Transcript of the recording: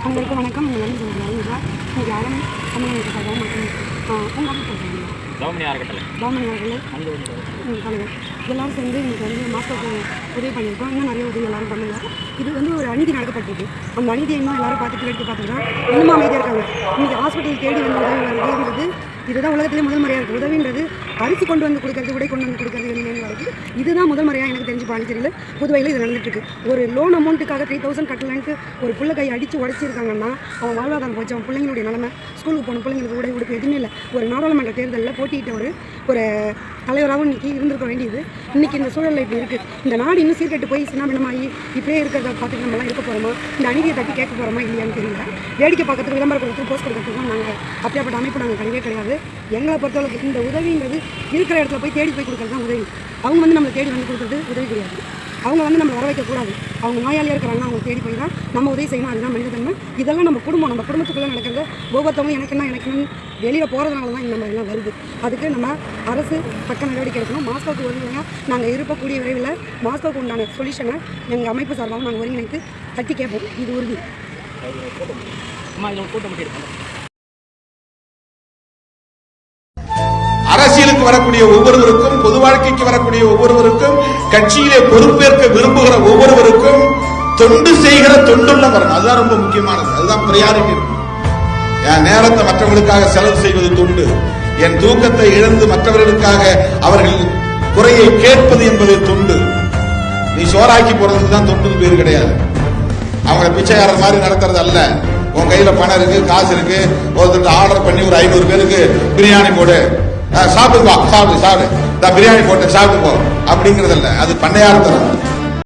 அனைவருக்கும் வணக்கம். இந்த நன்றி சொல்கிறேன் சார். இன்னைக்கு யாரும் சமூகத்துக்காக மற்றும் உங்கள் சொல்கிறீங்க பவுமணி அவர்கள் தலைவர் எல்லோரும் சேர்ந்து இன்னைக்கு வந்து மாஸ்டருக்கு உதவி பண்ணியிருக்கோம். இன்னும் நிறைய உதவி எல்லோரும் பண்ணுங்க. இது வந்து ஒரு அநீதி நடக்கப்பட்டிருக்கு. அந்த அநீதியை இன்னும் எல்லோரும் பார்த்துட்டு எடுத்து பார்த்துக்கிட்டா இன்னும் அமைதியாக இருக்காங்க. இன்றைக்கி ஹாஸ்பிட்டல் தேடி வந்து உதவி வருதுங்கிறது இதுதான் உலகத்திலே முதல் முறையாக இருக்குது. உதவின்றது அரிசி கொண்டு வந்து கொடுக்கறது, உடை கொண்டு வந்து கொடுக்கறது என்னென்னு வருது. இதுதான் முதல் முறையாக எனக்கு தெரிஞ்சு பாண்டிச்சேரியில் புதுவையில் இது நடந்துட்டுருக்கு. ஒரு லோன் அமௌண்ட்டுக்காக 3000 கட்டலன்ட்டு ஒரு பிள்ளை கை அடித்து உடச்சிருக்காங்கன்னா அவன் வாழ்வாதாரம் போச்சு. அவன் பிள்ளைங்களுடைய நிலைமை, ஸ்கூலுக்கு போன பிள்ளைங்களுக்கு உடை உடுப்பு எதுவுமே இல்லை. ஒரு நாடாளுமன்ற தேர்தலில் போட்டியிட்ட ஒரு தலைவராகவும் இன்றைக்கி இருந்திருக்க வேண்டியது இன்றைக்கி இந்த சூழலில் இப்படி இருக்குது. இந்த நாடு இன்னும் சீர்கெட்டு போய் சின்னாபின்னமாகி இப்படியே இருக்கிறத பார்த்துட்டு நம்மளாம் இருக்க போகிறோமா, இந்த அநீதியை தட்டி கேட்க போகிறோமா இல்லையான்னு தெரியல. வேடிக்கை பார்க்கறதுக்கு, விளம்பரம் கொடுத்து போஸ்ட் கொடுக்கறதுக்கும் நாங்கள் அப்படியாப்பட்ட அமைப்பு நாங்கள் கிடையவே கிடையாது. எங்களை பொறுத்தளவுக்கு இந்த உதவிங்கிறது இருக்கிற இடத்துல போய் தேடி போய் கொடுக்குறது தான் உதவி. அவங்க வந்து நம்மளை தேடி வந்து கொடுக்குறது உதவி கிடையாது. அவங்க வந்து நம்ம வர வைக்கக்கூடாது. அவங்க நோயாளியாக இருக்கிறாங்க, அவங்க தேடி போய் தான் நம்ம உதவி செய்யணும். அதுதான் மனிதத்தன்மை. இதெல்லாம் நம்ம குடும்பத்துக்குள்ளே நடக்கிறத ஒவ்வொருத்தவங்க எனக்குன்னு வெளியில் போகிறதுனால தான் இந்த மாதிரிலாம் வருது. அதுக்கு நம்ம அரசு தக்க நடவடிக்கை எடுக்கணும். மாஸ்கோவுக்கு ஒருங்கிணைங்க நாங்கள் இருக்கக்கூடிய விரைவில் மாஸ்கோவுக்கு உண்டான சொல்யூஷனை எங்கள் அமைப்பு சார்பாகவும் நாங்கள் ஒருங்கிணைத்து தட்டி கேட்போம். இது உறுதி. அரசியலுக்கு வரக்கூடிய ஒவ்வொருவருக்கும், பொது வாழ்க்கைக்கு வரக்கூடிய ஒவ்வொருவருக்கும், கட்சியிலே பொறுப்பேற்க விரும்புகிற ஒவ்வொருவருக்கும் தொண்டு செய்கிற தொண்டுள்ள வரணும். அதுதான் ரொம்ப முக்கியமானது. அதுதான் பிரையாரிட்டி. என் நேரத்தை மற்றவர்களுக்காக செலவு செய்வது தொண்டு. என் தூக்கத்தை இழந்து மற்றவர்களுக்காக அவர்கள் குறையை கேட்பது என்பது தொண்டு. நீ சோறாக்கி போறதுக்கு தான் தொண்டுக்கு பேரு கிடையாது. அவங்களை பிச்சைக்காரர் மாதிரி நடத்துறது அல்ல. உன் கையில பணம் இருக்கு, காசு இருக்கு, ஒருத்தர் ஆர்டர் பண்ணி ஒரு 500 பேருக்கு பிரியாணி போடு, சாப்பிடுப்பா, சாப்பிடு, பிரியாணி போட்டு சாப்பிட்டு போ அப்படிங்கறதில்ல. அது பண்ணையார் தரம்.